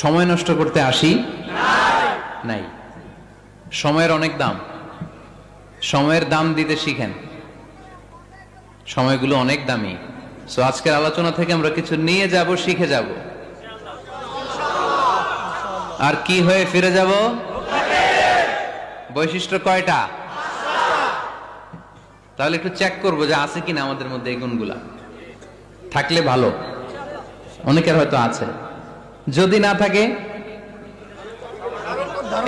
সময় নষ্ট করতে আসি নাই। সময়ের অনেক দাম, সময়ের দাম দিতে শিখেন, সময়গুলো অনেক দামি। সো আজকের আলোচনা থেকে আমরা কিছু নিয়ে যাব, শিখে যাব, আর কি হয়ে ফিরে যাব? বৈশিষ্ট্য কয়টা? তাহলে একটু চেক করবো যে আছে কিনা আমাদের মধ্যে এই গুণগুলা, থাকলে ভালো, অনেকের হয়তো আছে। যদি না থাকে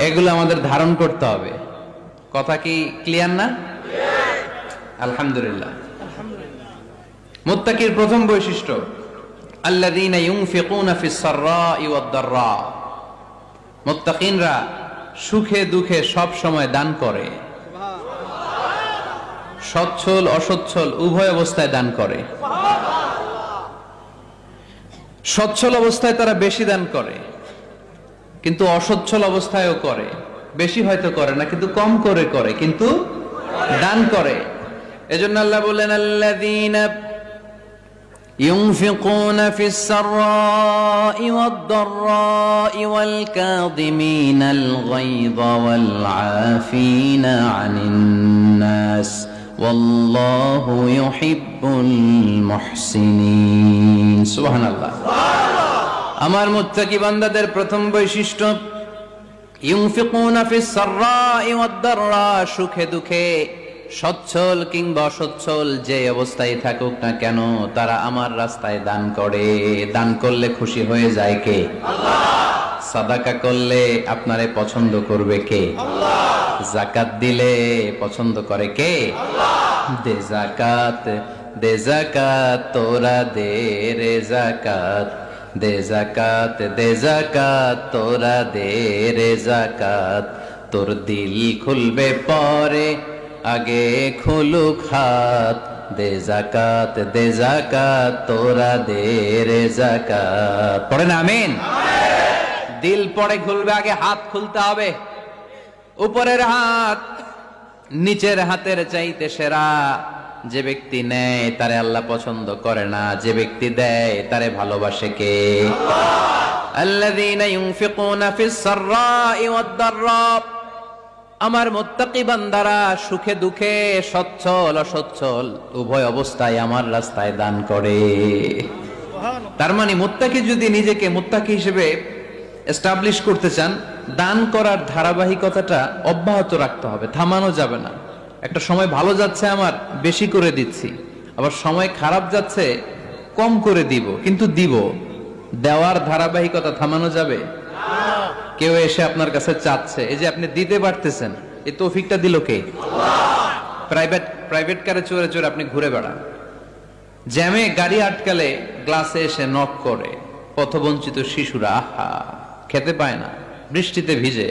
এগুলো আমাদের ধারণ করতে হবে। কথা কি ক্লিয়ার না? আলহামদুলিল্লাহ। মুত্তাকির প্রথম বৈশিষ্ট্য আল্লাযীনা ইউনফিকুনা ফিস সাররাই ওয়াদ দাররা। মুত্তাকিনরা সুখে দুঃখে সব সময় দান করে, সচ্ছল অসচ্ছল উভয় অবস্থায় দান করে। সচ্ছল অবস্থায় তারা বেশি দান করে, কিন্তু অসচ্ছল অবস্থায়ও করে। বেশি হয়তো করে না, কিন্তু কম করে করে, কিন্তু দান করে। এজন্য আল্লাহ বললেন আল্লাযীনা ইউনফিকুনা ফিস সাররাই ওয়াদ দাররাই ওয়াল কাযিমিনাল গায়যা ওয়াল আফিনা আনিন নাস ওয়াল্লাহু ইউহিব্বুল মুহসিনিন। সুবহানাল্লাহ। আমার মুত্তাকি বান্দাদের প্রথম বৈশিষ্ট্য ইউনফিকুনা ফিস সাররাই ওয়াদ দাররা, সুখে দুঃখে সচ্ছল কিংবা অসচ্ছল যে অবস্থায় থাকুক না কেন তারা আমার রাস্তায় দান করে। দান করলে খুশি হয়ে যায় কে? আল্লাহ। সাদাকা করলে আপনারে পছন্দ করবে কে? আল্লাহ। যাকাত দিলে পছন্দ করে কে? আল্লাহ। দে যাকাত, দে যাকাত তোরা দে রে যাকাত, দে যাকাত, দে যাকাত তোরা দে রে যাকাত। তোর দিল খুলবে পরে, আগে খুলুক হাত। দে যাকাত, দে যাকাত তোরা দে রে যাকাত। পড়েন আমিন। দিল পরে খুলবে, আগে হাত খুলতে হবে। উপরের হাত নিচের হাতের চাইতে সেরা। যে ব্যক্তি নেয় তারে আল্লাহ পছন্দ করে না, যে ব্যক্তি দেয় তারে ভালোবাসে কে? আল্লাহ। আল্লাযীনা ইউনফিকুনা ফিস সাররাই ওয়াদ দাররা। আমার মুত্তাকি বান্দারা সুখে দুঃখে সচ্ছল অসচ্ছল উভয় অবস্থায় আমার রাস্তায় দান করে। তার মানে মুত্তাকি যদি নিজেকে মুত্তাকি হিসেবে এস্টাবলিশ করতে চান, দান করার ধারাবাহিকতাটা অব্যাহত রাখতে হবে, থামানো যাবে না। একটা সময় ভালো যাচ্ছে আমার, বেশি করে দিচ্ছি, আবার সময় খারাপ যাচ্ছে, কম করে দিব, কিন্তু দিব। দেওয়ার ধারাবাহিকতা থামানো যাবে? কেউ এসে আপনার কাছে চাচ্ছে, এই যে আপনি দিতে পারতেছেন, এই তৌফিকটা দিল কে? আল্লাহ। প্রাইভেট কারে চড়ে চড়ে আপনি ঘুরে বেড়ান, জ্যামে গাড়ি আটকালে গ্লাসে এসে নক করে, পথবঞ্চিত শিশুরা আহা খেতে পায় না, বৃষ্টিতে ভিজে,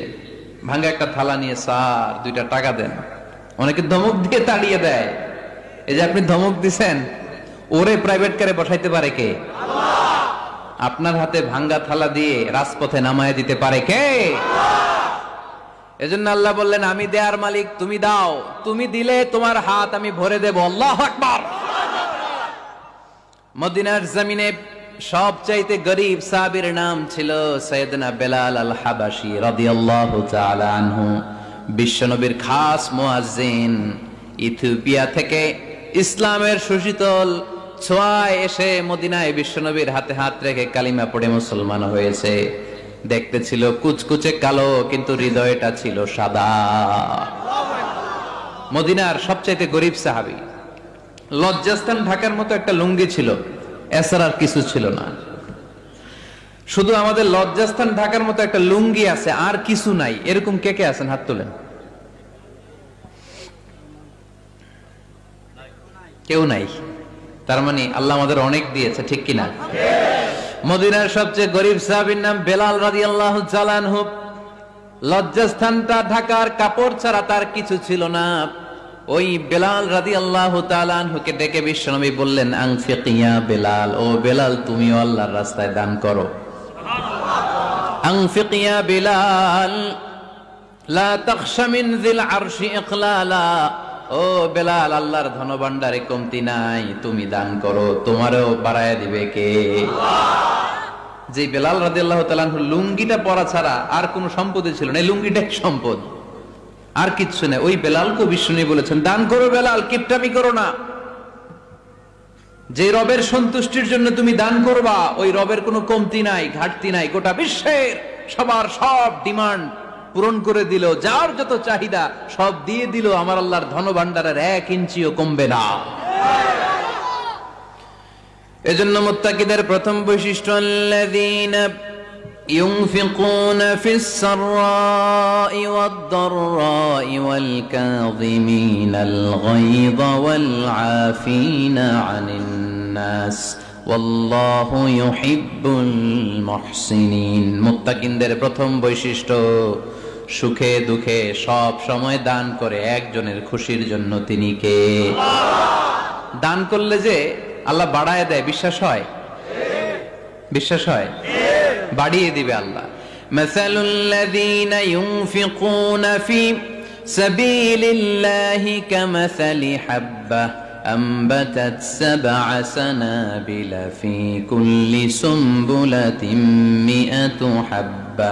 ভাঙা একটা থালা নিয়ে স্যার 2টা টাকা দেন। অনেকে ধমক দিয়ে তাড়িয়ে দেয়। এই যে আপনি ধমক দিছেন, ওরে প্রাইভেট কারে বসাইতে পারে কে? আল্লাহ। আপনার হাতে ভাঙ্গা থালা দিয়ে রাজপথে নামায় দিতে পারে কে? এজন্য আল্লাহ বললেন আমি দেয়ার মালিক, তুমি দাও, তুমি দিলে তোমার হাত আমি ভরে দেব। আল্লাহু আকবার। মদিনার জমিনে সবচাইতে গরীব সাহাবীর নাম ছিল সাইয়েদনা বেলাল আল হাবাশী রাদিয়াল্লাহু তাআলা আনহু। বিশ্বনবীর খাস মুয়াজ্জিন, ইথিওপিয়া থেকে ইসলামের সুশীতল ছোঁয়ায় এসে মদিনায় বিশ্বনবীর হাতে হাত রেখে কালিমা পড়ে মুসলমান হয়েছে। দেখতে ছিল কুচকুচে কালো, কিন্তু হৃদয়টা ছিল সাদা। মদিনার সবচাইতে গরীব সাহাবী। লজ্জাস্থান ঢাকার মতো একটা লুঙ্গি ছিল, এছাড়া আর কিছু ছিল না। শুধু আমাদের লজ্জাস্থান ঢাকার মতো একটা লুঙ্গি আছে, আর কিছু নাই। এরকম কে কে আছেন? হাত তোলেন। কেউ নাই। তার মানে আল্লাহ আমাদের অনেক দিয়েছে, ঠিক কিনা? মদিনার সবচেয়ে গরীব সাহাবীর নাম বেলাল রাদিয়াল্লাহু তাআলা আনহু। লজ্জাস্থানটা ঢাকার কাপড় ছাড়া তার কিছু ছিল না। ওই বেলাল রাদিয়াল্লাহু তাআলা আনহুকে ডেকে বিশ্বনবী বললেন আনফিকিয়া বেলাল, ও বেলাল তুমিও আল্লাহর রাস্তায় দান করো। আনফিকিয়া বেলাল লা তাখশা মিন যিল আরশি ইকলালা। ও বেলাল, আল্লাহর ধনভাণ্ডারে কমতি নাই, তুমি দান করো, তোমারও বাড়ায়া দিবে কে? যে বেলাল রাদিয়াল্লাহু তাআলা আনহু লুঙ্গিটা পরা ছাড়া আর কোনো সম্পদই ছিল না, এই লুঙ্গিটাই সম্পদ, আর কিচ্ছু নেই। ওই বেলালকে বিষ্ণু বলেছেন, দান করো বেলাল, কিপটামি করো না। যে রবের সন্তুষ্টির জন্য তুমি দান করবা, ওই রবের কোনো কমতি নাই, ঘাটতি নাই। গোটা বিশ্বের সবার সব ডিমান্ড পূরণ করে দিল, যার যত চাহিদা সব দিয়ে দিল, আমার আল্লাহর ধনভাণ্ডারের 1 ইঞ্চিও কমবে না। এজন্য মুত্তাকিদের প্রথম বৈশিষ্ট্য, আল্লাযীনা ইউনফিকুনা ফিস সাররাই ওয়াদ দাররাই ওয়াল কাযিমিনাল গায়যা ওয়াল আফিনা আনিন নাস ওয়াল্লাহু ইউহিব্বুল মুহসিনিন। মুত্তাকিনদের প্রথম বৈশিষ্ট্য, সুখে দুঃখে সব সময় দান করে একজনের খুশির জন্য। তিনি কে? দান করলে যে আল্লাহ বাড়ায় দেয়, বিশ্বাস হয়? বিশ্বাস হয়? বাড়িয়ে দিবে আল্লাহ। মাসালুল লাযীনা ইউনফিকুনা ফি সাবিলিল্লাহি কামাসালি হাব্বাহ أنبتت 7 سنابل في كل سنبلة 100 حبة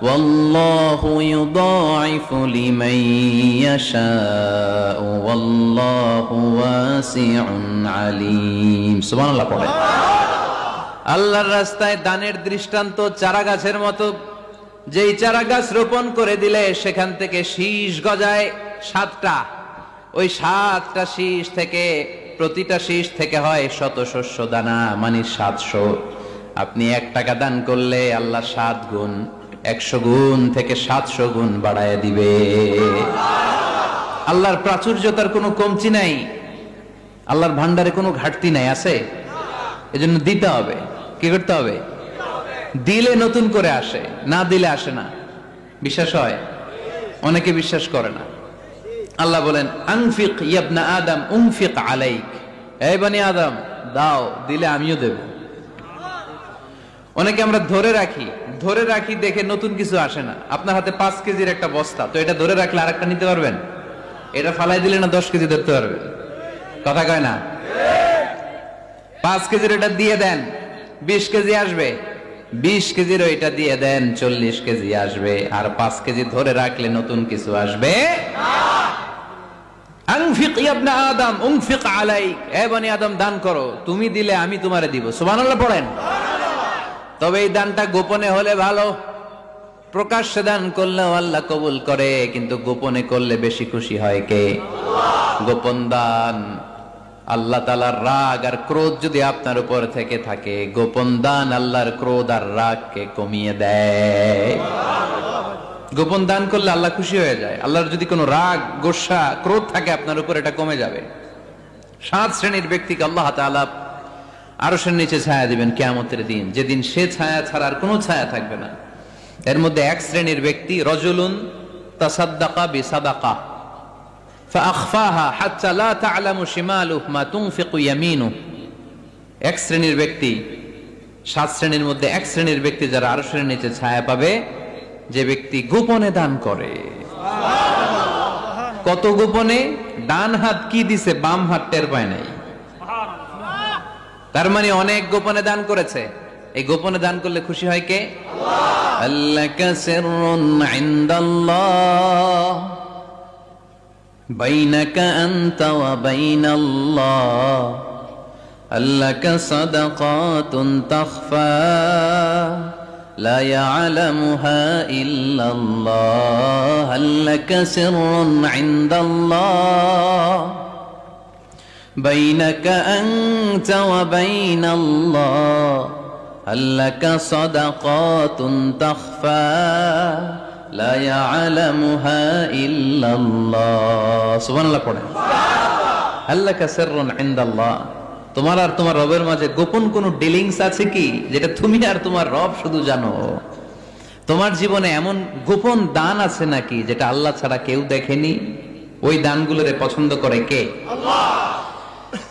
والله يضاعف لمن يشاء والله واسع عليم سبحان الله পড়ে। আল্লাহর রাস্তায় দানের দৃষ্টান্ত চারা গাছের মতো। যেই চারা গাছ রোপণ করে দিলে সেখান থেকে শীষ গজায় 7টা, ওই 7টা শীষ থেকে প্রতিটা শীষ থেকে হয় শত শস্য দানা, মানে 700। আপনি 1 টাকা দান করলে আল্লাহ 7 গুণ, 100 গুণ থেকে 700 গুণ বাড়ায় দিবে। আল্লাহর প্রাচুর্যতার কোনো কমতি নাই, আল্লাহর ভান্ডারে কোনো ঘাটতি নাই, আছে? এজন্য দিতে হবে। কি করতে হবে? দিলে নতুন করে আসে, না দিলে আসে না। বিশ্বাস হয়? অনেকে বিশ্বাস করে না। আল্লাহ বলেন, আনফিক ইবনা আদম উনফিক আলাইক, এই বনি আদম দাও, দিলে আমিও দেব। অনেকে আমরা ধরে রাখি দেখে নতুন কিছু আসে না। আপনার হাতে 5 কেজির একটা বস্তা, তো এটা ধরে রাখলে আরেকটা নিতে পারবেন? এটা ফালাই দিলে না 10 কেজি ধরতে পারবেন? কথা কয় না? 5 কেজির এটা দিয়ে দেন, 20 কেজি আসবে। 20 কেজির ওইটা দিয়ে দেন, 40 কেজি আসবে। আর 5 কেজি ধরে রাখলে নতুন কিছু আসবে না। আনফিক ইবনা আদম উনফিক আলাইক, হে বনি আদম দান করো, তুমি দিলে আমি তোমারে দিব। সুবহানাল্লাহ পড়েন। তবে এই দানটা গোপনে হলে ভালো। প্রকাশ্যে দান করলেও আল্লাহ কবুল করে, কিন্তু গোপনে করলে বেশি খুশি হয় কে? গোপন দান। আল্লাহ তাআলার রাগ আর ক্রোধ যদি আপনার উপর থেকে থাকে, গোপন দান আল্লাহর ক্রোধ আর রাগকে কমিয়ে দেয়। গোপন দান করলে আল্লাহ খুশি হয়ে যায়। আল্লাহর যদি কোনো রাগ, গোসা, ক্রোধ থাকে আপনার উপর, এটা কমে যাবে। 7 শ্রেণীর ব্যক্তিকে আল্লাহ তাআলা আরশের নিচে ছায়া দিবেন কিয়ামতের দিন, যেদিন সে ছায়া ছাড়া আর কোনো ছায়া থাকবে না। এর মধ্যে 1 শ্রেণীর ব্যক্তি, রজুলুন তাসাদ্দাকা বিসাদাকা ফাআখফাহা হাত্তা লা তা'লামু শিমালুহু মা তুনফিকু ইয়ামিনুহু। 1 শ্রেণীর ব্যক্তি, 7 শ্রেণীর মধ্যে 1 শ্রেণীর ব্যক্তি যারা আরশের নিচে ছায়া পাবে, যে ব্যক্তি গোপনে দান করে। কত গোপনে? ডান হাত কি দিছে, বাম হাত টের পায় নাই। তার মানে অনেক গোপনে দান করেছে। এই গোপনে দান করলে খুশি হয় কে? আল্লাকা সিররুন ইনদাল্লাহ বাইনাকা আনতা ওয়া বাইনাল্লাহ আল্লাকা সাদাকাতুন তাখফা لا يعلمها إلا الله هل لك سر عند الله بينك أنت وبين الله هل لك صدقات تخفى لا يعلمها إلا الله سبحان الله পড়ে। هل لك سر عند الله, তোমার আর তোমার রবের মাঝে গোপন কোন ডিলিংস আছে কি, যেটা তুমি আর তোমার রব শুধু জানো? তোমার জীবনে এমন গোপন দান আছে নাকি যেটা আল্লাহ ছাড়া কেউ দেখেনি? ওই দানগুলোরে পছন্দ করে কে? আল্লাহ।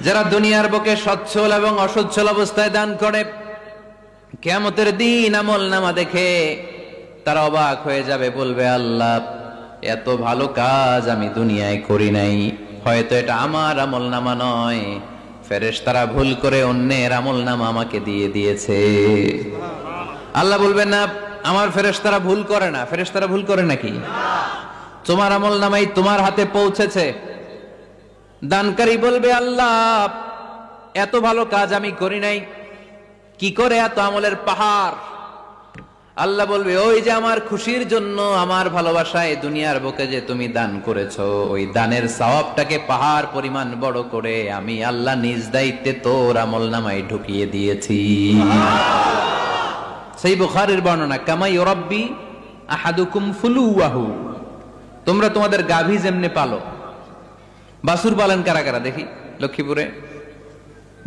যারা দুনিয়ার বুকে সচ্ছল এবং অসচ্ছল অবস্থায় দান করে, কিয়ামতের দিন আমল নামা দেখে তারা অবাক হয়ে যাবে, বলবে, আল্লাহ এত ভালো কাজ আমি দুনিয়ায় করি নাই, হয়তো এটা আমার আমল নামা নয়, ফেরেশতারা ভুল করে অন্যের আমল নামা আমাকে দিয়ে দিয়েছে। আল্লাহ বলবেন না আমার ফেরেশতারা ভুল করে না। ফেরেশতারা ভুল করে নাকি? তোমার আমল নামাই তোমার হাতে পৌঁছেছে। দানকারী বলবে আল্লাহ এত ভালো কাজ আমি করি নাই, কি করে এত আমলের পাহাড়। আল্লাহ বলবে ওই যে আমার খুশির জন্য, আমার ভালোবাসায় দুনিয়ার বুকে যে তুমি দান করেছো, ওই দানের সওয়াবটাকে পাহাড় পরিমাণ বড় করে আমি আল্লাহ নিজ দায়িত্বে তোর আমল নামায় ঢুকিয়ে দিয়েছি। সেই বুখারীর বর্ণনা, কামা ইউরাব্বি আহাদুকুম ফুলুয়াহু, তোমরা তোমাদের গাভী যেমনে পালো। বাছুর পালন কারা কারা দেখি লক্ষ্মীপুরে?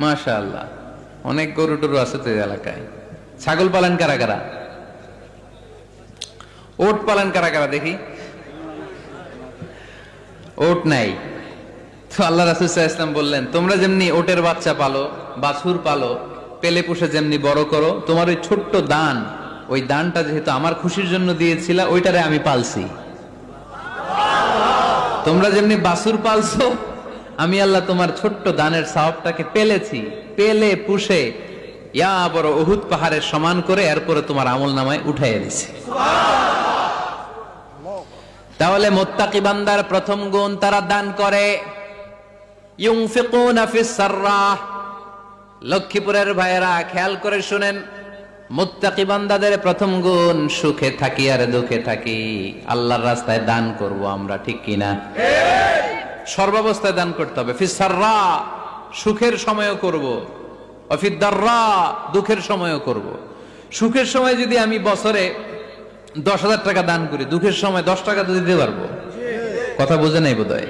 মাশাআল্লাহ, অনেক গরু টরু আছে তো এলাকায়। ছাগল পালন কারা কারা? ওট পালন কারা কারা দেখি? ওট নাই তো আল্লাহ রাসূল সাল্লাল্লাহু আলাইহি ওয়াসাল্লাম বললেন তোমরা যেমনি ওটের বাচ্চা পালো, বাছুর পালো, পেলে পুষে যেমনি বড় করো, তোমার ওই ছোট্ট দান, ওই দানটা যেহেতু আমার খুশির জন্য দিয়েছিলা, ওইটারে আমি পালছি। তোমরা যেমনি বাছুর পালছো, আমি আল্লাহ তোমার ছোট্ট দানের সওয়াবটাকে পেলেছি, পেলে পুষে ইয়া বড় উহুদ পাহাড়ের সমান করে এরপরে তোমার আমল নামায় উঠাইয়া দিছি। তাহলে মুত্তাকি বান্দার প্রথম গুণ, তারা দান করে। ইউনফিকুনা ফিস সাররাহ। লক্ষ্মীপুরের ভাইয়েরা খেয়াল করে শুনেন, মুত্তাকি বান্দাদের প্রথম গুণ, সুখে থাকি আর দুঃখে থাকি আল্লাহর রাস্তায় দান করব আমরা, ঠিক কিনা? সর্বাবস্থায় দান করতে হবে। ফিস সাররা, সুখের সময়ও করব, ওয়া ফিদ দাররা, দুঃখের সময়ও করব। সুখের সময় যদি আমি বছরে 10,000 টাকা দান করি, দুঃখের সময় 10 টাকা তো দিতে পারবো। কথা বোঝে নাই বোধহয়?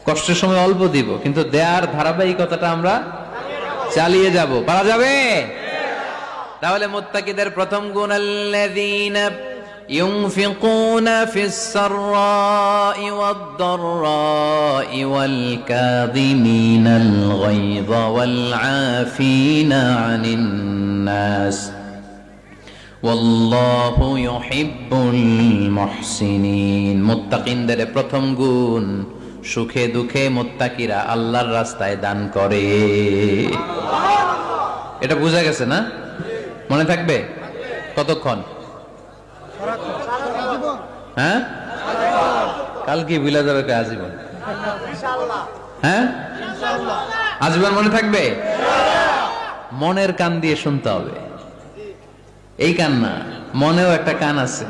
কষ্টের সময় অল্প দিব, কিন্তু দেয়ার ধারাবাহিকতাটা আমরা চালিয়ে যাব। পারা যাবে? তাহলে মুত্তাকিদের প্রথম গুণ, আল্লাযীনা ইউনফিকুনা ফিস সাররাই ওয়াদ দাররাই ওয়াল কাযিমিনাল গায়যা ওয়াল আফিনা আনিন নাস ওয়াল্লাহু ইউহিব্বুল মুহসিনিন। মুত্তাকিনদের প্রথম গুণ, সুখে দুঃখে মুত্তাকিরা আল্লাহর রাস্তায় দান করে। এটা বোঝা গেছে না? মনে থাকবে কতক্ষণ? হ্যাঁ, কালকে ভুলে যাবে আজীবন। হ্যাঁ, আজীবন মনে থাকবে। মনের কান দিয়ে শুনতে হবে। এই কান না, মনেও একটা কান আছে,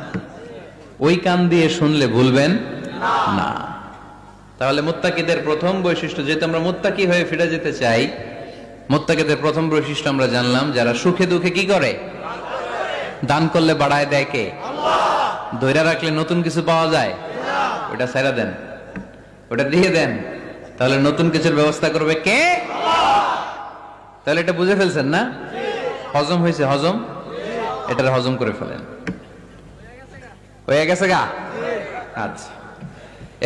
ওই কান দিয়ে শুনলে ভুলবেন না। তাহলে মুত্তাকিদের প্রথম বৈশিষ্ট্য, যেহেতু আমরা মুত্তাকি হয়ে ফিরে যেতে চাই, মুত্তাকিদের প্রথম বৈশিষ্ট্য আমরা জানলাম, যারা সুখে দুঃখে কি করে? দান করলে বাড়ায় দেয় কে? ধৈর্য রাখলে নতুন কিছু পাওয়া যায়, ওটা ছেড়ে দেন, ওটা দিয়ে দেন, তাহলে নতুন কিছুর ব্যবস্থা করবে কে? তাহলে এটা বুঝে ফেলছেন না? হজম হয়েছে? হজম, এটার হজম করে ফেলেন। হয়ে গেছে গা? আচ্ছা,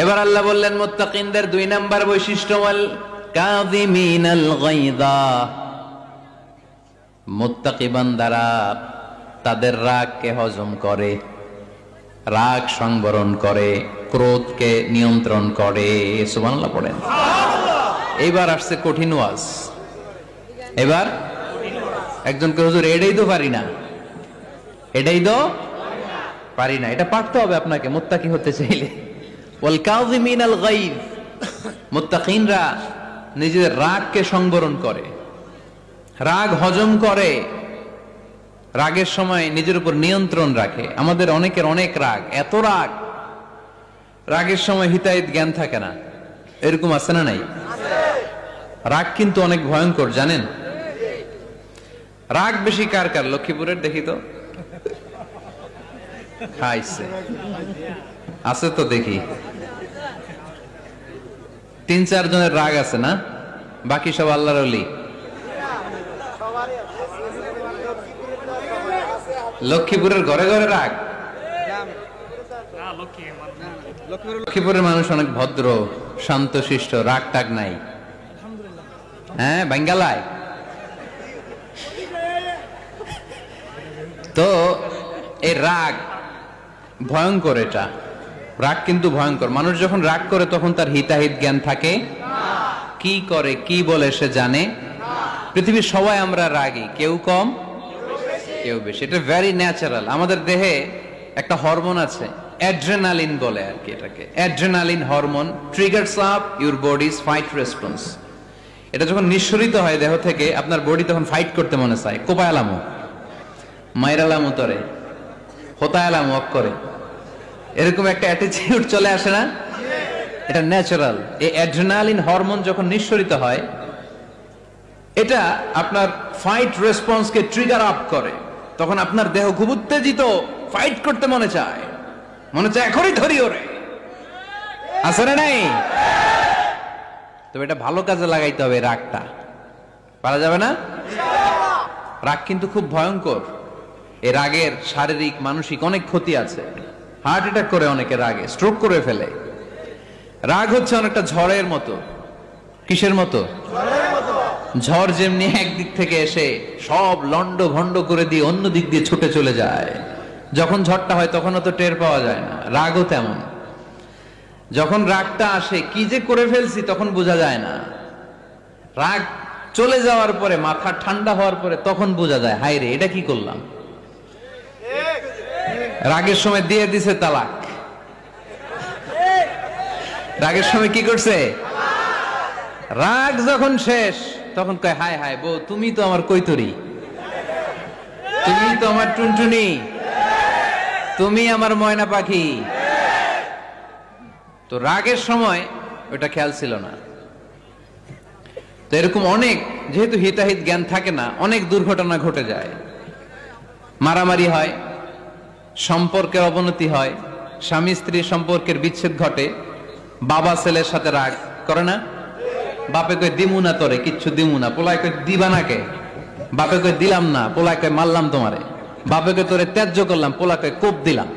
এবার আল্লাহ বললেন মুত্তাকিনদের 2 নাম্বার বৈশিষ্ট্য, ওয়াল কাযিমিনাল গায়যা। মুত্তাকি বান্দারা তাদের রাগকে হজম করে, রাগ সংবরণ করে, ক্রোধকে নিয়ন্ত্রণ করে। সুবহানাল্লাহ পড়েন। এবার আসছে কঠিন ওয়াজ। এবার একজনকে হুজুর এটাই তো পারি না, এটাই তো পারি না, এটা পারতে হবে আপনাকে মুত্তাকি হতে চাইলে। ওয়াল কাযিমিনাল গায়য, মুত্তাকিনরা নিজেদের রাগকে সংবরণ করে, রাগ হজম করে, রাগের সময় নিজের উপর নিয়ন্ত্রণ রাখে। আমাদের অনেকের অনেক রাগ, এত রাগ, রাগের সময় হিতাহিত জ্ঞান থাকে না, এরকম আছে না নাই? রাগ কিন্তু অনেক ভয়ঙ্কর, জানেন? রাগ বেশি কার কার? লক্ষ্মীপুরের দেখি তো, খাইছে আছে তো দেখি, 3-4 জনের রাগ আছে না? বাকি সব আল্লাহর ওলি। লক্ষ্মীপুরের ঘরে ঘরে রাগ। লক্ষ্মীপুরের মানুষ অনেক ভদ্র, শান্তশিষ্ট, রাগ টাগ নাই। হ্যাঁ, বাঙ্গালায় তো এই রাগ ভয়ঙ্কর। এটা রাগ কিন্তু ভয়ঙ্কর। মানুষ যখন রাগ করে তখন তার হিতাহিত জ্ঞান থাকে, কি করে কি বলে সে জানে। পৃথিবীর সবাই আমরা রাগী, কেউ কম কেউ বেশি। এটা ভেরি ন্যাচারাল। আমাদের দেহে একটা হরমোন আছে, অ্যাড্রেনালিন বলে আর কি এটাকে। Adrenaline hormone triggers up your bodies fight response. এটা যখন নিঃসরিত হয় দেহ থেকে, আপনার বডি তখন ফাইট করতে মনে চায়। কোপায়ালামো, মাইরালামো তরে, হোতায়ালামো অক করে, এরকম একটা অ্যাটিটিউড চলে আসে না? এটা ন্যাচারাল। এই অ্যাড্রেনালিন হরমোন যখন নিঃসরিত হয়, এটা আপনার ফাইট রেসপন্সকে ট্রিগার আপ করে। তখন আপনার দেহ খুব উত্তেজিত, ফাইট করতে মনে চায় এখনই ধরি ওরে। আছে না নাই? তবে এটা ভালো কাজে লাগাইতে হবে। রাগটা পারা যাবে না। রাগ কিন্তু খুব ভয়ঙ্কর। এই রাগের শারীরিক মানসিক অনেক ক্ষতি আছে। হার্ট অ্যাটাক করে অনেকে রাগে, স্ট্রোক করে ফেলে। রাগ হচ্ছে অনেকটা ঝড়ের মতো। কিসের মতো? ঝড় যেমনি একদিক থেকে এসে সব লন্ড ভন্ড করে দিয়ে অন্য দিক দিয়ে ছুটে চলে যায়, যখন ঝড়টা হয় তখনও তো টের পাওয়া যায় না। রাগও তেমন। যখন রাগটা আসে, কি যে করে ফেলছি তখন বোঝা যায় না। রাগ চলে যাওয়ার পরে, মাথা ঠান্ডা হওয়ার পরে তখন বোঝা যায়, হায় রে এটা কি করলাম। রাগের সময় দিয়ে দিছে তালাক। রাগের সময় কি করছে? রাগ যখন শেষ তখন কয়, হায় হায় বউ, তুমি তো আমার কৈতরি, তুমি তো আমার টুনটুনি, তুমি আমার ময়না পাখি। তো রাগের সময় ওটা খেয়াল ছিল না। তো এরকম অনেক, যেহেতু হিতাহিত জ্ঞান থাকে না, অনেক দুর্ঘটনা ঘটে যায়। মারামারি হয়, সম্পর্কের অবনতি হয়, স্বামী স্ত্রী সম্পর্কের বিচ্ছেদ ঘটে, বাবা ছেলের সাথে রাগ করে না। বাপে কই দিমু না তোরে, কিচ্ছু দিমু না। পোলায় কই দিবা না কে? বাপে কই দিলাম না, পোলায় কই মারলাম তোমারে। বাপে কই তোরে ত্যায্য করলাম, পোলা কই কোপ দিলাম।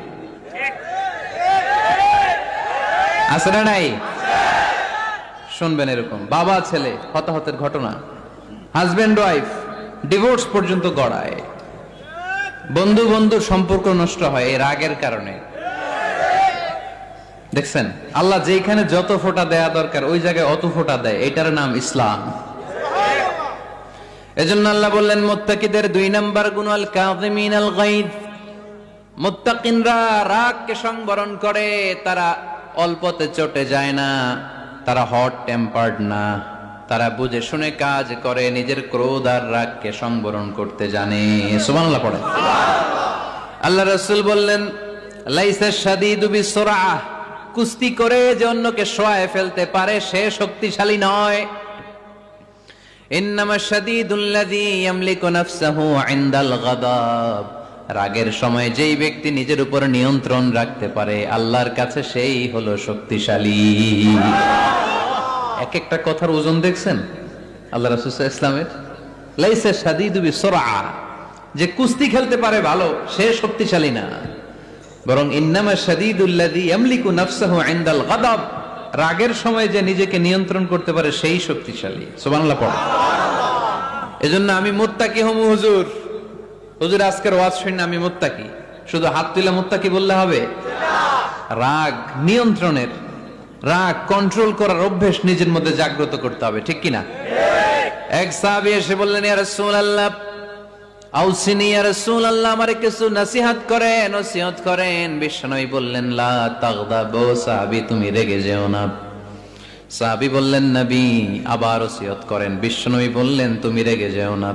আছে না নাই? শুনবেন এরকম বাবা ছেলে হতাহতের ঘটনা। হাজবেন্ড ওয়াইফ ডিভোর্স পর্যন্ত গড়ায়। বন্ধু বন্ধুর সম্পর্ক নষ্ট হয় এই রাগের কারণে। দেখছেন, আল্লাহ যেখানে যত ফোঁটা দেয়া দরকার ওই জায়গায় অত ফোঁটা দেয়। এটার নাম ইসলাম। এজন্য আল্লাহ বললেন, মুত্তাকিদের 2 নাম্বার গুণ, আল কাযিমিনাল গায়দ। মুত্তাকিনরা রাগকে সংবরণ করে, তারা অল্পতে চটে যায় না, তারা হট টেম্পার্ড না, তারা বুঝে শুনে কাজ করে, নিজের ক্রোধ আর রাগকে সংবরণ করতে জানে। সুবহানাল্লাহ পড়ে। আল্লাহ রাসূল বললেন, লাইসা শাদীদু বিসুরআহ, কুস্তি করে যে অন্যকে শোয়ায় ফেলতে পারে সে শক্তিশালী নয়। ইন্নামা শাদীদুল্লাযী ইয়ামলিকু নাফসাহু ইনদাল গাদাব, রাগের সময় যেই ব্যক্তি নিজের উপর নিয়ন্ত্রণ রাখতে পারে আল্লাহর কাছে সেই হলো শক্তিশালী। এক একটা কথার ওজন দেখছেন আল্লাহ রাসূল সাল্লাল্লাহু আলাইহি ওয়াসাল্লামের। লাইসা শাদীদু বিসুরআহ, যে কুস্তি খেলতে পারে ভালো সে শক্তিশালী না, বরং ইন্নামা শাদীদুল্লাযী ইয়ামলিকু নাফসাহু ইনদাল গাদাব, রাগের সময় যে নিজেকে নিয়ন্ত্রণ করতে পারে সেই শক্তিশালী। সুবহানাল্লাহ পড়ো। এজন্য আমি মুত্তাকি হমু হুজুর। হুজুর আজকের ওয়াজ শুনে আমি মুত্তাকি, শুধু হাত তুলে মুত্তাকি বললে হবে? রাগ নিয়ন্ত্রণের, রাগ কন্ট্রোল করার অভ্যেস নিজের মধ্যে জাগ্রত করতে হবে, ঠিক কিনা? এক সাহাবী এসে বললেন, ইয়া রাসূলুল্লাহ আউসিনি ইয়া রাসূলুল্লাহ, আমারে কিছু নসিহত করেন, নসিহত করেন। বিশ্বনবী বললেন, লা তাগদাবু, সাহাবী তুমি রেগে যেও না। সাহাবী বললেন, নবী আবার নসিহত করেন। বিশ্বনবী বললেন, তুমি রেগে যেও না।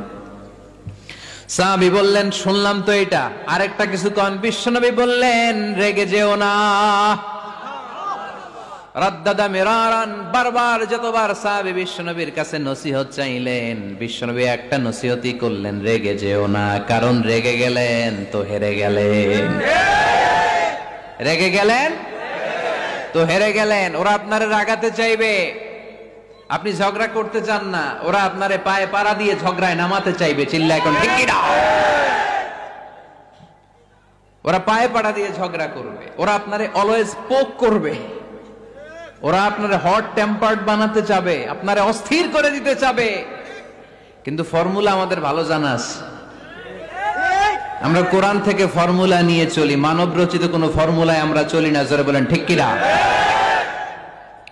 সাহাবী বললেন, শুনলাম তো এটা, আরেকটা কিছু কোন। বিশ্বনবী বললেন, রেগে যেও না। রাদ্দাদা মিরারান, বারবার যতবার সাহাবী বিশ্বনবীর কাছে নসিহত চাইলেন, বিশ্বনবী একটা নসিহতই করলেন, রেগে যেও না। কারণ রেগে গেলেন তো হেরে গেলেন। রেগে গেলেন তো হেরে গেলেন। ওরা আপনারে রাগাতে চাইবে, আপনি ঝগড়া করতে চান না, ওরা আপনারে পায়ে পাড়া দিয়ে ঝগড়ায় নামাতে চাইবে। চিল্লা এখন ঠিক কি না? ওরা পায়ে পাড়া দিয়ে ঝগড়া করবে, ওরা আপনারে অলওয়েজ পোক করবে, ওরা আপনারে হট টেম্পার্ড বানাতে চাবে, আপনারে অস্থির করে দিতে চাবে। কিন্তু ফর্মুলা আমাদের ভালো জানা আছে। আমরা কোরআন থেকে ফর্মুলা নিয়ে চলি, মানব রচিত কোন ফর্মুলায় আমরা চলি না। জোরে বলেন ঠিক কিনা?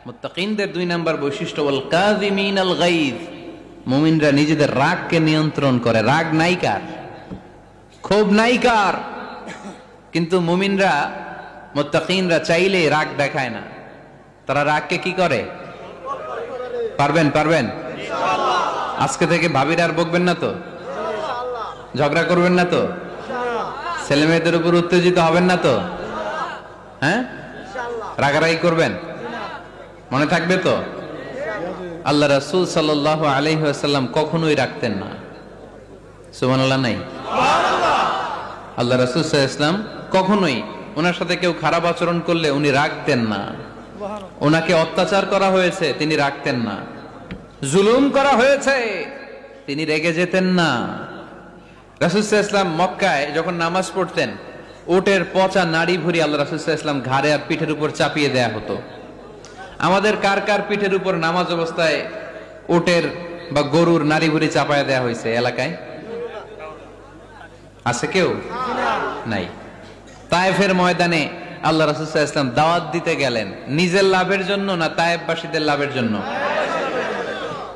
মুত্তাকিনদের 2 নাম্বার বৈশিষ্ট্য, ওয়াল কাযিমিনাল গায়দ, মুমিনরা নিজেদের রাগকে নিয়ন্ত্রণ করে। রাগ নাই কার? ক্ষোভ নাই কার, কিন্তু মুমিনরা মুত্তাকিনরা চাইলে রাগ দেখায় না। তারা রাগকে কি করে? পারবেন পারবেন আজকে থেকে ভাবির আর বকবেন না তো, ঝগড়া করবেন না তো, ছেলে মেয়েদের উপর উত্তেজিত হবেন না তো, হ্যাঁ রাগারাগি করবেন, মনে থাকবে তো? আল্লাহ রাসূল সাল্লাল্লাহু আলাইহি ওয়াসাল্লাম কখনোই রাখতেন না। সুবহানাল্লাহ নাই? আল্লাহ রাসূল সাল্লাল্লাহু আলাইহি ওয়াসাল্লাম কখনোই ওনার সাথে কেউ খারাপ আচরণ করলে উনি রাখতেন না। ওনাকে অত্যাচার করা হয়েছে, তিনি রাখতেন না। জুলুম করা হয়েছে, তিনি রেগে যেতেন না। রাসূল সাল্লাল্লাহু আলাইহি ওয়াসাল্লাম মক্কায় যখন নামাজ পড়তেন, উটের পচা নাড়ি ভুঁড়ি আল্লাহ রাসূল সাল্লাল্লাহু আলাইহি ওয়াসাল্লাম ঘাড়ে আর পিঠের উপর চাপিয়ে দেয়া হতো। আমাদের কার কার পিঠের উপর নামাজ অবস্থায় উটের বা গরুর নাড়ি ভুঁড়ি চাপায় দেয়া হয়েছে এলাকায়? আছে কেউ? নাই। তায়েফের ময়দানে আল্লাহ রাসূল সাল্লাল্লাহু আলাইহি ওয়াসাল্লাম দাওয়াত দিতে গেলেন, নিজের লাভের জন্য না তায়েফবাসীদের লাভের জন্য?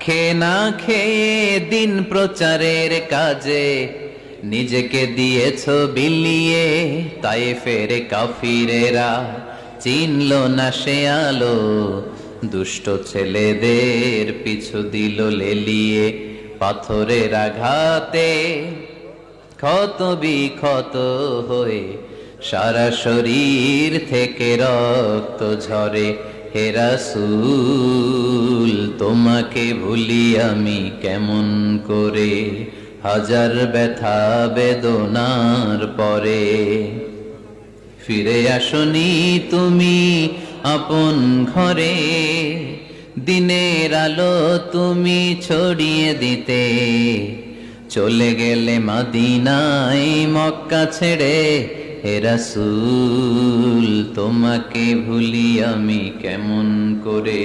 খেয়ে না খেয়ে দিন প্রচারের কাজে নিজেকে দিয়েছ বিলিয়ে, তায়েফের কাফিরেরা চিনল না সে আলো, দুষ্ট ছেলেদের পিছু দিল লেলিয়ে, পাথরের আঘাতে ক্ষত বিক্ষত হয়ে সারা শরীর থেকে রক্ত ঝরে। হে রাসূল তোমাকে ভুলি আমি কেমন করে, হাজার ব্যথা বেদনার পরে। ফিরে আসনি তুমি আপন ঘরে, দিনের আলো তুমি ছড়িয়ে দিতে, চলে গেলে মদিনায় মক্কা ছেড়ে। হে রাসূল তোমাকে ভুলি আমি কেমন করে,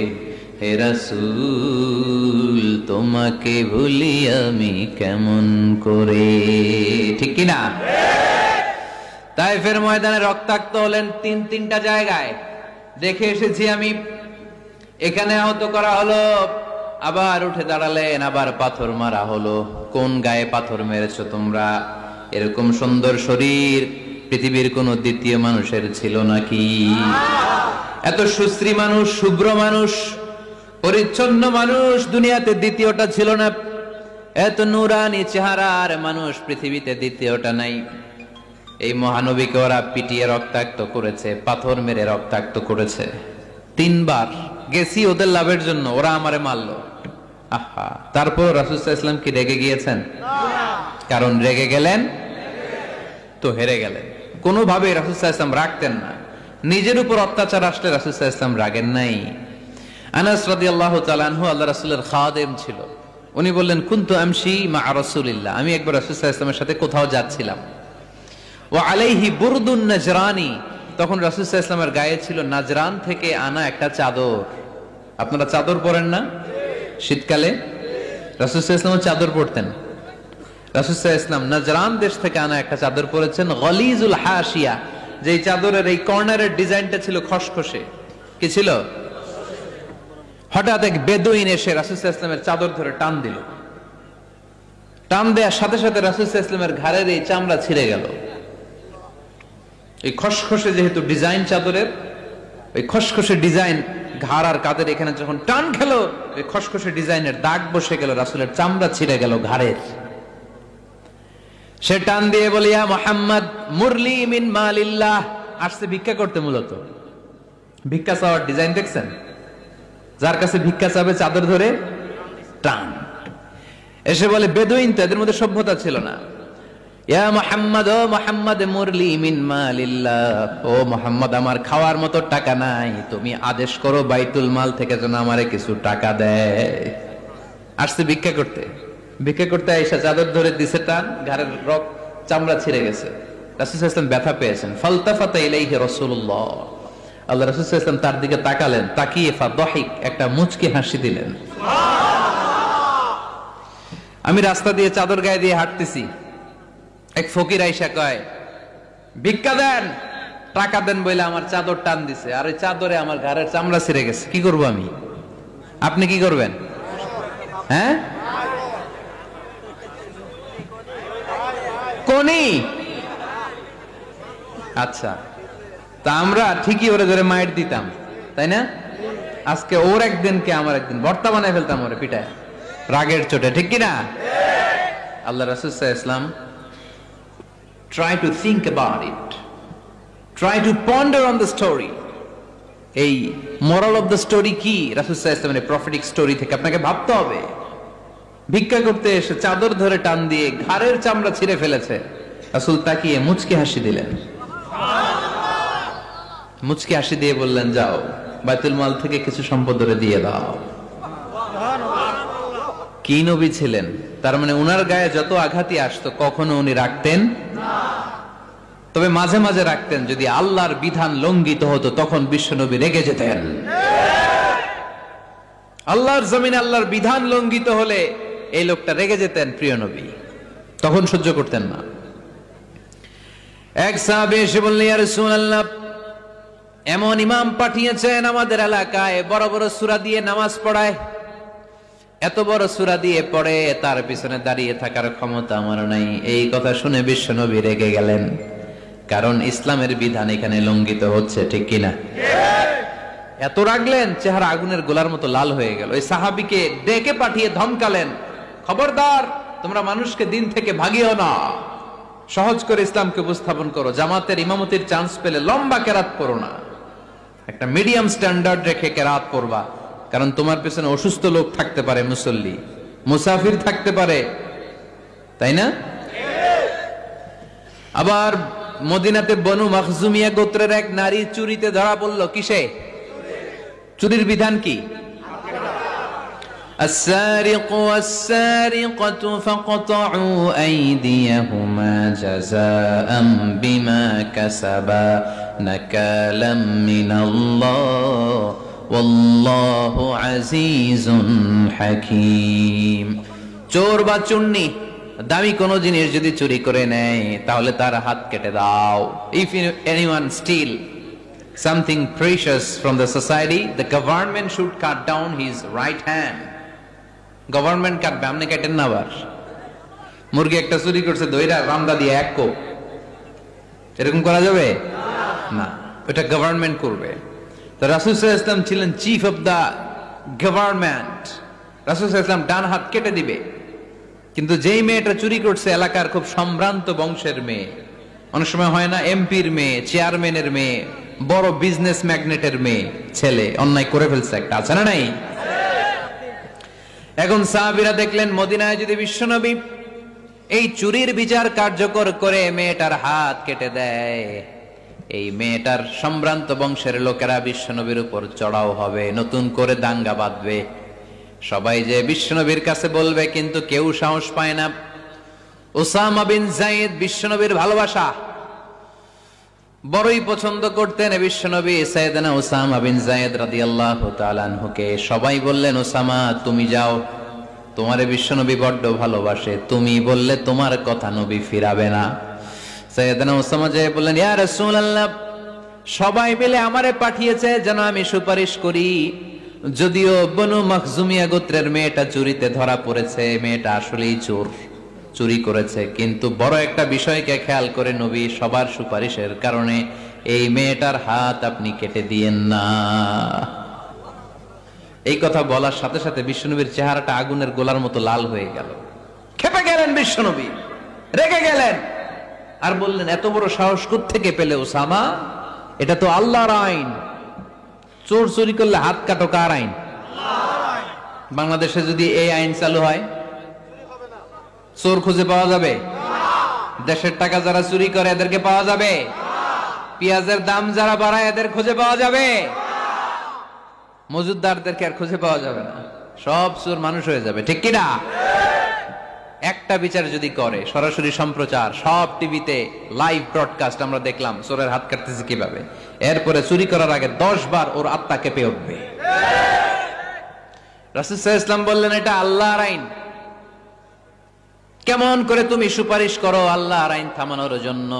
হে রাসূল তোমাকে ভুলি আমি কেমন করে। ঠিক কি না? তায়েফের ময়দানে রক্তাক্ত হলেন তিনটা জায়গায়, দেখে এসেছি আমি। এখানে আহত করা হলো, আবার উঠে দাঁড়ালেন, আবার পাথর মারা হলো। কোন গায়ে পাথর মেরেছো তোমরা? এরকম সুন্দর শরীর পৃথিবীর কোন দ্বিতীয় মানুষের ছিল নাকি? এত সুশ্রী মানুষ, শুভ্র মানুষ, পরিচ্ছন্ন মানুষ দুনিয়াতে দ্বিতীয়টা ছিল না। এত নুরানি চেহারার মানুষ পৃথিবীতে দ্বিতীয়টা নাই। এই মহানবীকে ওরা পিটিয়ে রক্তাক্ত করেছে, পাথর মেরে রক্তাক্ত করেছে। 3 বার গেছি ওদের লাভের জন্য, ওরা আমারে মারলো। আহা, তারপর রাসূল সাল্লাল্লাহু আলাইহি ওয়াসাল্লাম কি রেগে গিয়েছেন? কারণ রেগে গেলেন তো হেরে গেলেন। কোনোভাবে রাসূল সাল্লাল্লাহু আলাইহি ওয়াসাল্লাম রাখতেন না। নিজের উপর অত্যাচার আসলে রাসূল সাল্লাল্লাহু আলাইহি ওয়াসাল্লাম রাগেন নাই। আনাস রাদিয়াল্লাহু তাআলা আনহু আল্লাহ রাসূলের খাদেম ছিল। উনি বললেন, কুনতু আমশি মা রাসূলিল্লাহ, আমি একবার রাসূল সাল্লাল্লাহু আলাইহি ওয়াসাল্লামের সাথে কোথাও যাচ্ছিলাম। ওয়া আলাইহি বুরদুন নাজরানি, তখন রাসূল সাল্লাল্লাহু আলাইহি ওয়াসাল্লামের গায়ে ছিল নাজরান থেকে আনা একটা চাদর। আপনারা চাদর পরেন না শীতকালে? রাসূল সাল্লাল্লাহু আলাইহি ওয়াসাল্লাম চাদর পরতেন। রাসূল সাল্লাল্লাহু আলাইহি ওয়াসাল্লাম নাজরান দেশ থেকে আনা একটা চাদর পরেছেন, গলিজুল হাশিয়া, যেই চাদরের এই কর্নারের ডিজাইনটা ছিল খসখসে। কি ছিল? হঠাৎ এক বেদুইন এসে রাসূল সাল্লাল্লাহু আলাইহি ওয়াসাল্লামের চাদর ধরে টান দিল। টান দেওয়ার সাথে সাথে রাসূল সাল্লাল্লাহু আলাইহি ওয়াসাল্লামের ঘাড়ের এই চামড়া ছিঁড়ে গেল। এই খসখসে যেহেতু ডিজাইন চাদরের, ওই খসখসে ডিজাইন ঘাড় আর কাঁধের এখানে যখন টান খেলো, ওই খসখসে ডিজাইনের দাগ বসে গেল, রাসূলের চামড়া ছিঁড়ে গেল ঘাড়ের। সে টান দিয়ে বলে, ইয়া মুহাম্মদ মুরলি মিন মালিল্লাহ, আসছে ভিক্ষা করতে। মূলত ভিক্ষা চাওয়ার ডিজাইন দেখছেন? যার কাছে ভিক্ষা চাবে চাদর ধরে টান। এসে বলে, বেদুইন তো, এদের মধ্যে সভ্যতা ছিল না। ইয়া মুহাম্মদ, ও মুহাম্মদ মুরলি মিন মালিল্লাহ, ও মুহাম্মদ আমার খাওয়ার মতো টাকা নাই, তুমি আদেশ করো বাইতুল মাল থেকে যেন আমারে কিছু টাকা দেয়। আসছে ভিক্ষা করতে। ভিক্ষা করতে আয়েশা চাদর ধরে দিছে টান, ঘাড়ের চামড়া ছিঁড়ে গেছে। রাসূল সাল্লাল্লাহু আলাইহি ওয়াসাল্লাম ব্যথা পেয়েছেন। ফালতাফাতা ইলাইহি রাসূলুল্লাহ, আল্লাহ রাসূল সাল্লাল্লাহু আলাইহি ওয়াসাল্লাম তার দিকে তাকালেন, তাকিয়ে ফাদহিক, একটা মুচকি হাসি দিলেন। আমি রাস্তা দিয়ে চাদর গায়ে দিয়ে হাঁটতেছি, এক ফকির আইসা কয়, ভিক্ষা দেন, টাকা দেন বলে আমার চাদর টান দিছে, আর ওই চাদরে আমার ঘাড়ের চামড়া ছিঁড়ে গেছে, কি করব আমি? আপনি কি করবেন? হ্যাঁ, কোনি। আচ্ছা, তা আমরা ঠিকই ওরে ধরে মাইর দিতাম, তাই না? আজকে ওর একদিন কে আমার একদিন ভর্তা বানায় ফেলতাম ওরে পিটায় রাগের চোটে, ঠিক কিনা? আল্লাহ রাসূল সাল্লাল্লাহু আলাইহি ওয়াসাল্লাম try to think about it, try to ponder on the story. এই moral of the story কি? রাসূল সাল্লাল্লাহু আলাইহি ওয়াসাল্লামের প্রফেটিক স্টোরি থেকে আপনাকে ভাবতে হবে। ভিক্ষা করতে এসে চাদর ধরে টান দিয়ে ঘাড়ের চামড়া ছিঁড়ে ফেলেছে, রাসূল তাকিয়ে মুচকি হাসি দিলেন, মুচকি হাসি দিয়ে বললেন, যাও বাইতুল মাল থেকে কিছু সম্পদ ধরে দিয়ে দাও। কি নবী ছিলেন! তার মানে উনার গায়ে যত আঘাতই আসতো কখনো উনি রাখতেন না, তবে মাঝে মাঝে রাখতেন। যদি আল্লাহর বিধান লঙ্ঘিত হতো তখন বিশ্বনবী রেগে যেতেন। আল্লাহর জমিনে আল্লাহর বিধান লঙ্ঘিত হলে এই লোকটা রেগে যেতেন, প্রিয় নবী তখন সহ্য করতেন না। এক সাহাবী এসে বললেন, ইয়া রাসূলুল্লাহ, এমন ইমাম পাঠিয়েছেন আমাদের এলাকায় বড় বড় সূরা দিয়ে নামাজ পড়ায়, এত বড় সূরা দিয়ে পড়ে, তার পিছনে দাঁড়িয়ে থাকার ক্ষমতা আমার নাই। এই কথা শুনে বিশ্বনবী রেগে গেলেন, কারণ ইসলামের বিধান এখানে লঙ্ঘিত হচ্ছে, ঠিক কিনা? এত রাগলেন, চেহারা আগুনের গোলার মতো লাল হয়ে গেল। এই সাহাবীকে ডেকে পাঠিয়ে ধমকালেন, খবরদার, তোমরা মানুষকে দিন থেকে ভাগিও না, সহজ করে ইসলামকে উপস্থাপন করো, জামাতের ইমামতির চান্স পেলে লম্বা কেরাত পড়ো না, একটা মিডিয়াম স্ট্যান্ডার্ড রেখে কেরাত পড়বা, কারণ তোমার পেছনে অসুস্থ লোক থাকতে পারে, মুসল্লি মুসাফির থাকতে পারে, তাই না? আবার মদিনাতে বনু মাখজুমিয়া গোত্রের এক নারী চুরিতে ধরা পড়ল। কিসে? চুরির বিধান কি? السارق والسارقة فاقطعوا أيديهما جزاء بما كسبا نكالا من الله والله عزيز حكيم। চোর বা চুন্নি দামি কোন জিনিস যদি চুরি করে নেয় তাহলে তার হাত কেটে দাও। If anyone steal something precious from the society, the government should cut down his right hand. Government কাটবে, আপনি কাটেন না। আবার মুরগি একটা চুরি করছে, দইরা রামদা দিয়ে এক কোপ, এরকম করা যাবে না, এটা গভর্নমেন্ট করবে। তো রাসূল সাল্লাল্লাহু আলাইহি ওয়াসাল্লাম ছিলেন চিফ অফ দা গভর্নমেন্ট, রাসূল সাল্লাল্লাহু আলাইহি ওয়াসাল্লাম ডান হাত কেটে দিবে। কিন্তু যেই মেয়েটা চুরি করছে এলাকার খুব সম্ভ্রান্ত বংশের মেয়ে, অনেক সময় হয় না এমপির মেয়ে, চেয়ারম্যানের মেয়ে, বড় বিজনেস ম্যাগনেটের মেয়ে, ছেলে অন্যায় করে ফেলছে একটা, আছে না নাই? এখন সাহাবীরা দেখলেন মদিনায় যদি বিশ্বনবী এই চুরির বিচার কার্যকর করে মেয়েটার হাত কেটে দেয়, এই মেয়েটার সম্ভ্রান্ত বংশের লোকেরা বিশ্বনবীর উপর চড়াও হবে, নতুন করে দাঙ্গা বাঁধবে, সবাই যে বিশ্বনবীর কাছে বলবে, কিন্তু কেউ সাহস পায় না। উসামা বিন যায়েদ বিশ্বনবীর ভালোবাসা বড়ই পছন্দ করতেন বিশ্বনবী। সাইয়েদনা উসামা বিন যায়েদ রাদিয়াল্লাহু তাআলা আনহুকে সবাই বললেন, উসামা তুমি যাও, তোমারে বিশ্বনবী বড্ড ভালোবাসে, তুমি বললে তোমার কথা নবী ফিরাবে না। সাইয়েদনা উসামা যে বললেন, ইয়া রাসূলুল্লাহ, সবাই মিলে আমারে পাঠিয়েছে যেন আমি সুপারিশ করি, যদিও বনু মাখজুমিয়া গোত্রের মেয়েটা চুরিতে ধরা পড়েছে, মেয়েটা আসলেই চোর, চুরি করেছে, কিন্তু বড় একটা বিষয়কে খেয়াল করে নবী সবার সুপারিশের কারণে এই মেয়েটার হাত আপনি কেটে দিয়েন না। এই কথা বলার সাথে সাথে বিশ্বনবীর চেহারাটা আগুনের গোলার মতো লাল হয়ে গেল, ক্ষেপে গেলেন বিশ্বনবী, রেগে গেলেন, আর বললেন, এত বড় সাহস কোত্থেকে পেলে উসামা? এটা তো আল্লাহর আইন, চোর চুরি করলে হাত কাটো কার আইন? বাংলাদেশে যদি এই আইন চালু হয় চোর খুঁজে পাওয়া যাবে? দেশের টাকা যারা চুরি করে এদেরকে পাওয়া যাবে? পেঁয়াজের দাম যারা বাড়ায় এদের খুঁজে পাওয়া যাবে? মজুদদারদেরকে আর খুঁজে পাওয়া যাবে না, সব চোর মানুষ হয়ে যাবে, ঠিক কিনা? একটা বিচার যদি করে, সরাসরি সম্প্রচার, সব টিভিতে লাইভ ব্রডকাস্ট আমরা দেখলাম চোরের হাত কাটতেছে কিভাবে, এরপরে চুরি করার আগে 10 বার ওর আত্মা কেঁপে উঠবে। রাসূল সাল্লাল্লাহু আলাইহি ওয়াসাল্লাম বললেন, এটা আল্লাহর আইন, কেমন করে তুমি সুপারিশ করো আল্লাহর আইন থামানোর জন্য?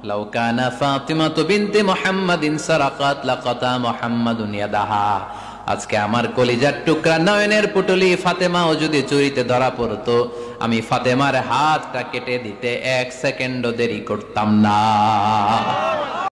লাউ কানা ফাতিমা বিনতে মুহাম্মাদিন সারাকাত লাকাতা মুহাম্মাদুন ইয়াদাহা, আজকে আমার কলিজার টুকরা নয়নের পুটলি ফাতেমাও যদি চুরিতে ধরা পড়তো, আমি ফাতেমার হাতটা কেটে দিতে 1 সেকেন্ডও দেরি করতাম না।